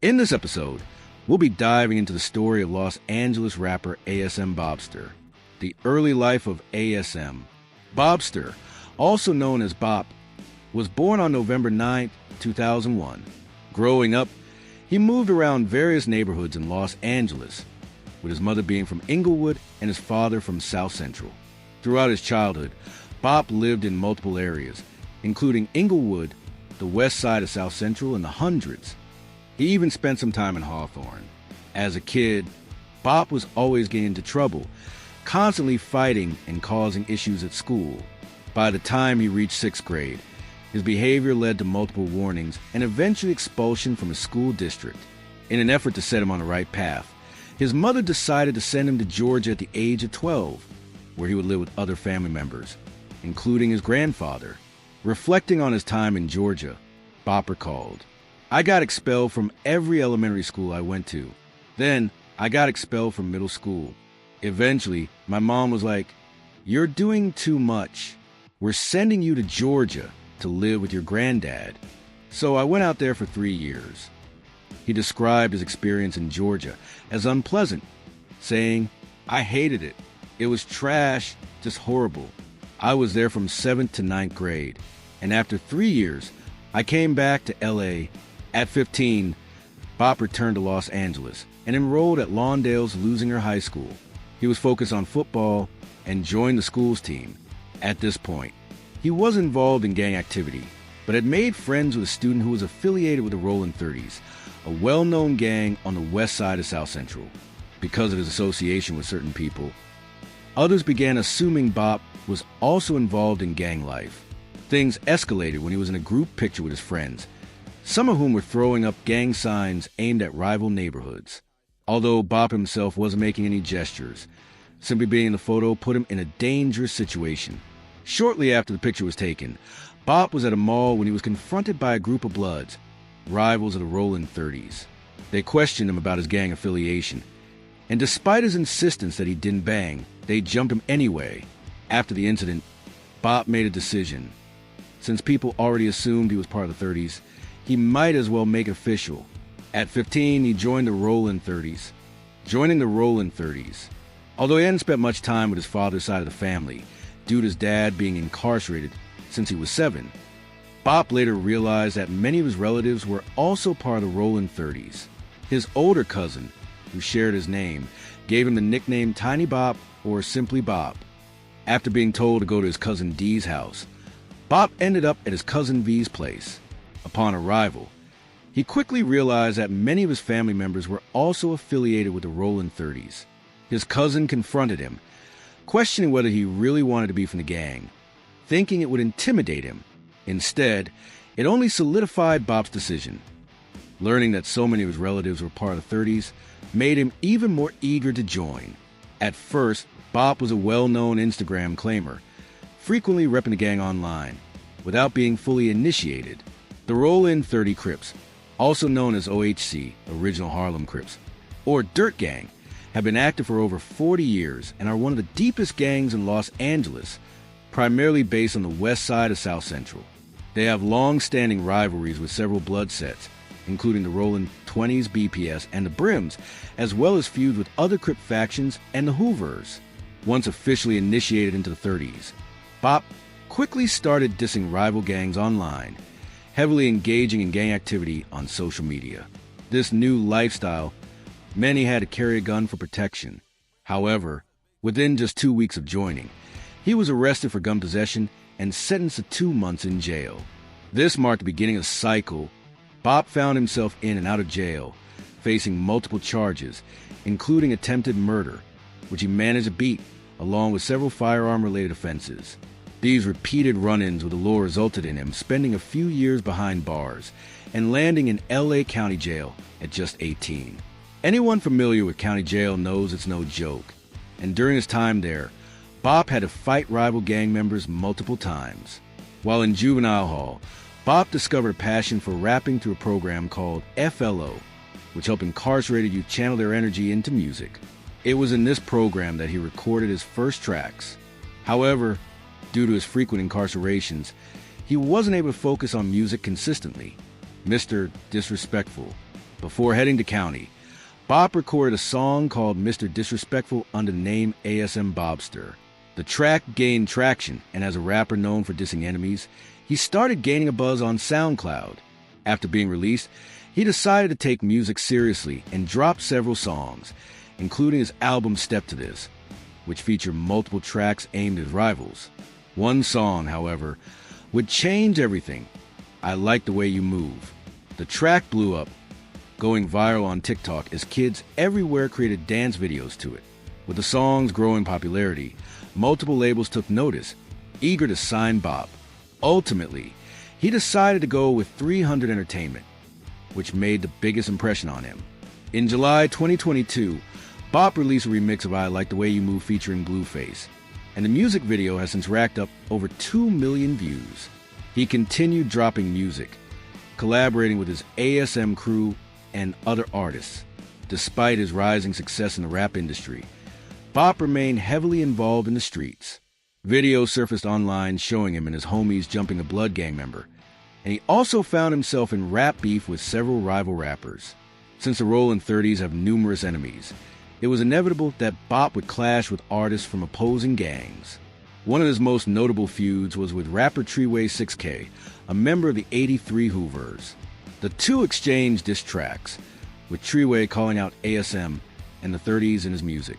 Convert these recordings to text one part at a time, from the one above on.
In this episode, we'll be diving into the story of Los Angeles rapper ASM Bobster, the early life of ASM. Bobster, also known as Bop, was born on November 9, 2001. Growing up, he moved around various neighborhoods in Los Angeles, with his mother being from Inglewood and his father from South Central. Throughout his childhood, Bop lived in multiple areas, including Inglewood, the west side of South Central, and the Hundreds. He even spent some time in Hawthorne. As a kid, Bop was always getting into trouble, constantly fighting and causing issues at school. By the time he reached 6th grade, his behavior led to multiple warnings and eventually expulsion from his school district. In an effort to set him on the right path, his mother decided to send him to Georgia at the age of 12, where he would live with other family members, including his grandfather. Reflecting on his time in Georgia, Bop recalled, "I got expelled from every elementary school I went to. Then I got expelled from middle school. Eventually, my mom was like, 'You're doing too much. We're sending you to Georgia to live with your granddad.' So I went out there for 3 years. He described his experience in Georgia as unpleasant, saying, "I hated it. It was trash, just horrible. I was there from 7th to 9th grade. And after 3 years, I came back to LA. At 15, Bop returned to Los Angeles and enrolled at Lawndale's Lusinger High School. He was focused on football and joined the school's team. At this point, he was involved in gang activity, but had made friends with a student who was affiliated with the Rollin 30s, a well-known gang on the west side of South Central. Because of his association with certain people, others began assuming Bop was also involved in gang life. Things escalated when he was in a group picture with his friends, some of whom were throwing up gang signs aimed at rival neighborhoods. Although Bop himself wasn't making any gestures, simply being in the photo put him in a dangerous situation. Shortly after the picture was taken, Bop was at a mall when he was confronted by a group of Bloods, rivals of the Rollin 30s. They questioned him about his gang affiliation, and despite his insistence that he didn't bang, they jumped him anyway. After the incident, Bop made a decision. Since people already assumed he was part of the 30s, he might as well make it official. At 15, he joined the Rollin 30s. Joining the Rollin 30s, although he hadn't spent much time with his father's side of the family, due to his dad being incarcerated since he was 7, Bop later realized that many of his relatives were also part of the Rollin 30s. His older cousin, who shared his name, gave him the nickname Tiny Bop or simply Bop. After being told to go to his cousin D's house, Bop ended up at his cousin V's place. Upon arrival, he quickly realized that many of his family members were also affiliated with the Rollin 30s. His cousin confronted him, questioning whether he really wanted to be from the gang, thinking it would intimidate him. Instead, it only solidified Bop's decision. Learning that so many of his relatives were part of the 30s made him even more eager to join. At first, Bop was a well-known Instagram claimer, frequently repping the gang online, without being fully initiated. The Rollin 30 Crips, also known as OHC, Original Harlem Crips, or Dirt Gang, have been active for over 40 years and are one of the deepest gangs in Los Angeles, primarily based on the west side of South Central. They have long-standing rivalries with several blood sets, including the Rollin 20s BPS and the Brims, as well as feuds with other Crip factions and the Hoovers. Once officially initiated into the 30s, Bop quickly started dissing rival gangs online, heavily engaging in gang activity on social media. This new lifestyle meant he had to carry a gun for protection. However, within just 2 weeks of joining, he was arrested for gun possession and sentenced to 2 months in jail. This marked the beginning of a cycle. Bop found himself in and out of jail, facing multiple charges, including attempted murder, which he managed to beat, along with several firearm-related offenses. These repeated run-ins with the law resulted in him spending a few years behind bars and landing in LA County Jail at just 18. Anyone familiar with county jail knows it's no joke, and during his time there, Bop had to fight rival gang members multiple times. While in juvenile hall, Bop discovered a passion for rapping through a program called FLO, which helped incarcerated youth channel their energy into music. It was in this program that he recorded his first tracks. However, due to his frequent incarcerations, he wasn't able to focus on music consistently. Mr. Disrespectful Before heading to county, Bop recorded a song called Mr. Disrespectful under the name ASM Bobster. The track gained traction, and as a rapper known for dissing enemies, he started gaining a buzz on SoundCloud. After being released, he decided to take music seriously and dropped several songs, including his album Step to This, which featured multiple tracks aimed at rivals. One song, however, would change everything. I Like the Way You Move. The track blew up, going viral on TikTok as kids everywhere created dance videos to it. With the song's growing popularity, multiple labels took notice, eager to sign Bop. Ultimately, he decided to go with 300 Entertainment, which made the biggest impression on him. In July 2022, Bop released a remix of I Like the Way You Move featuring Blueface, and the music video has since racked up over 2 million views. He continued dropping music, collaborating with his ASM crew and other artists. Despite his rising success in the rap industry, Bop remained heavily involved in the streets. Videos surfaced online showing him and his homies jumping a Blood Gang member, and he also found himself in rap beef with several rival rappers. Since the Rollin 30s have numerous enemies, it was inevitable that Bop would clash with artists from opposing gangs. One of his most notable feuds was with rapper Treeway 6K, a member of the 83 Hoovers. The two exchanged diss tracks, with Treeway calling out ASM and the 30s in his music.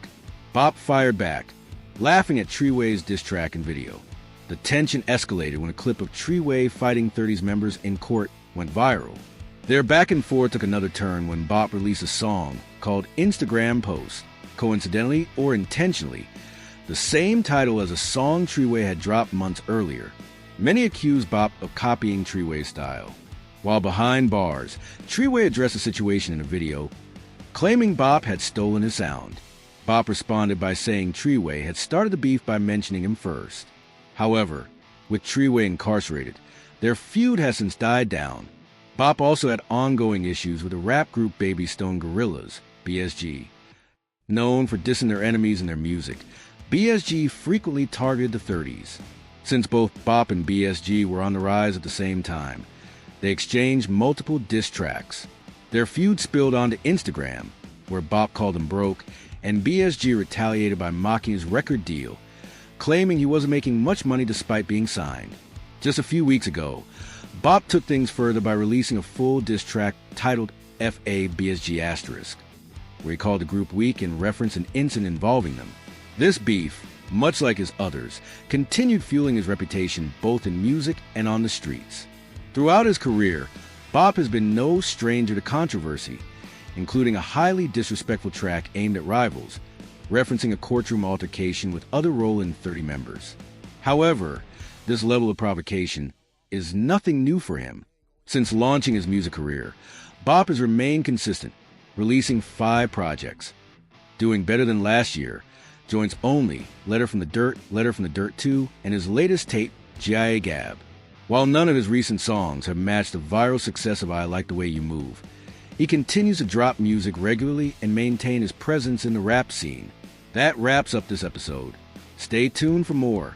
Bop fired back, laughing at Treeway's diss track and video. The tension escalated when a clip of Treeway fighting 30s members in court went viral. Their back and forth took another turn when Bop released a song called Instagram Post, coincidentally or intentionally, the same title as a song Treeway had dropped months earlier. Many accused Bop of copying Treeway's style. While behind bars, Treeway addressed the situation in a video, claiming Bop had stolen his sound. Bop responded by saying Treeway had started the beef by mentioning him first. However, with Treeway incarcerated, their feud has since died down. Bop also had ongoing issues with the rap group Baby Stone Gorillas, BSG. Known for dissing their enemies in their music, BSG frequently targeted the 30s. Since both Bop and BSG were on the rise at the same time, they exchanged multiple diss tracks. Their feud spilled onto Instagram, where Bop called him broke, and BSG retaliated by mocking his record deal, claiming he wasn't making much money despite being signed. Just a few weeks ago, Bop took things further by releasing a full diss track titled F.A. BSG Asterisk, where he called the group weak and referenced an incident involving them. This beef, much like his others, continued fueling his reputation both in music and on the streets. Throughout his career, Bop has been no stranger to controversy, including a highly disrespectful track aimed at rivals, referencing a courtroom altercation with other Rollin 30 members. However, this level of provocation is nothing new for him. Since launching his music career, Bop has remained consistent, releasing 5 projects. Doing better than last year, joints only Letter from the Dirt 2, and his latest tape, G.I.A. Gab. While none of his recent songs have matched the viral success of I Like the Way You Move, he continues to drop music regularly and maintain his presence in the rap scene. That wraps up this episode. Stay tuned for more.